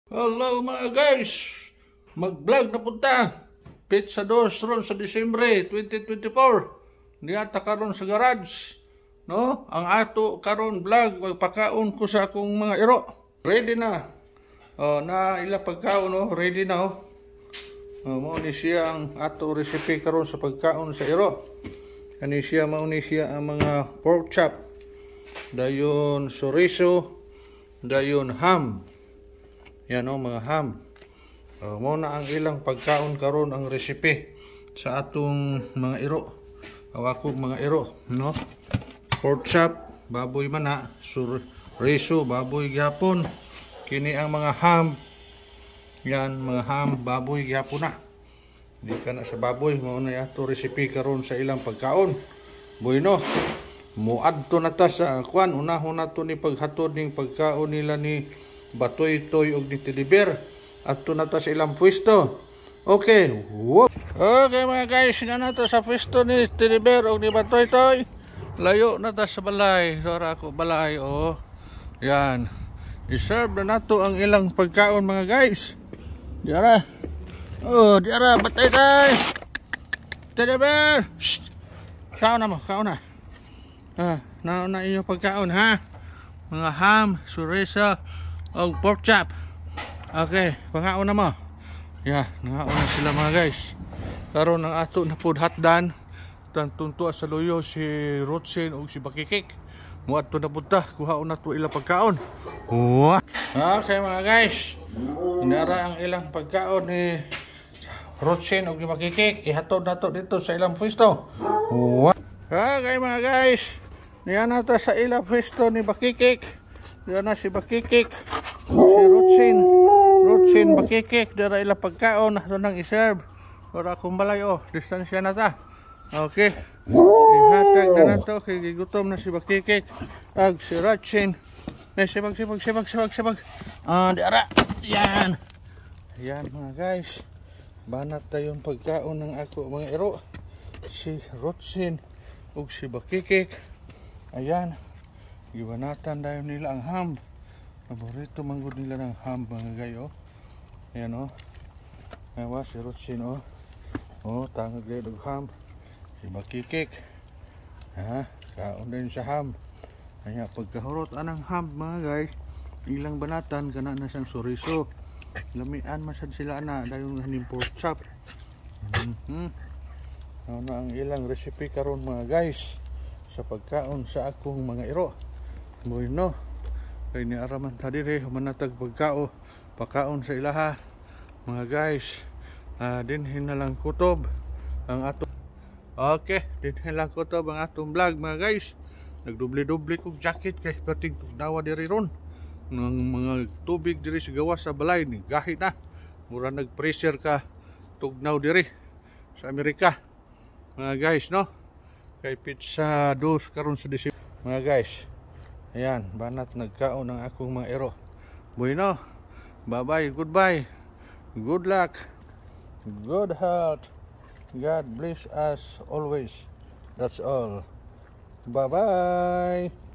Hello mga guys, mag-vlog na punta. Pizza Dos ron sa Disyembre 2024. Niyata karon sa garage. No? Ang ato karon vlog, magpakaon ko sa akong mga iro. Ready na. Na ila pagkaon, no? Ready na. Mo ni siya ang ato recipe karon sa pagkaon sa iro. Kani siya mao ni siya ang mga pork chop. Dayon chorizo, dayon ham. Yan mga ham. Muna ang ilang pagkaon karon ang recipe sa atong mga iro. Awako mga iro, no? Pork chop, baboy mana, chorizo, baboy gyapon. Kini ang mga ham. Yan mga ham, baboy gyapon na. Di ka na sa baboy, mao na ato recipe karon sa ilang pagkaon. Bueno, muadto na ta sa kwan, unahon nato ni paghatod ning pagkaon nila ni Batoy Toy og ni Teddy Bear adto na ta sa ilang pwesto. Okay. Okay mga guys, nga na ta sa pwesto ni Teddy Bear og ni Batoy Toy. Layo na ta sa balay. Sora ako balay Yan. I-serve na nato ang ilang pagkaon mga guys. Diara. Diara Batoy Toy. Teddy Bear. Kaon na mo, kaon na. Nauna inyo pagkaon ha. Mga ham, chorizo, og pork chop. Okay, pangaon na mo. Nangaon na sila mga guys. Karon ang ato na food hotdan. Tuntua sa luyo si Rotsin og si Bakikik. Muadto na punta, kuhaon na to ila pagkaon. Okay mga guys. Inara ang ilang pagkaon ni Rotsin og ni Bakikik. Ihatod na to dito sa ilang pwesto. Okay mga guys. Niyan na ta sa ilang pwesto ni Bakikik. Yan na si Bakikik, si Rotsin Bakikik, dara ila pagkaon na nang iserve. Ora akong balay distansya na ta. Okay. Ihatag na nato kay gigutom na si Bakikik ag si Rotsin. Sibag. Dara. Yan mga guys. Banat tayon pagkaon ng ako mga iro. Si Rotsin ug si Bakikik. Ayan. Gibanatan dayon nila ang ham. Paborito manggod nila ng ham mga gayo. Ayan Awa si Rotsin tangag dayon og ham. Si Bakikik. Kaon din sa ham. Kaya pagkahurot anang ham mga guys, ilang banatan kana na siyang chorizo. Lamian masad sila na dayon haning pork chop. Na ang ilang recipe karon mga guys sa pagkaon sa akong mga iro. Bueno, kay ni araman ta dire manatag pagkaon sa ilaha mga guys. Dinhin na lang kutob ang atong dinhin lang kutob ang atong vlog mga guys. Nagdubli-dubli kog jacket kay pating tugnawa diri ron ng mga tubig diri sa gawas sa balay ni gahi na mura nag-pressure ka tugnaw diri sa Amerika mga guys, no? Kay Pizza Dos karon sa Disyembre mga guys. Ayan, banat nagkaon ng akong mga iro. Bueno, bye-bye, goodbye, good luck, good health, God bless us always. That's all. Bye-bye.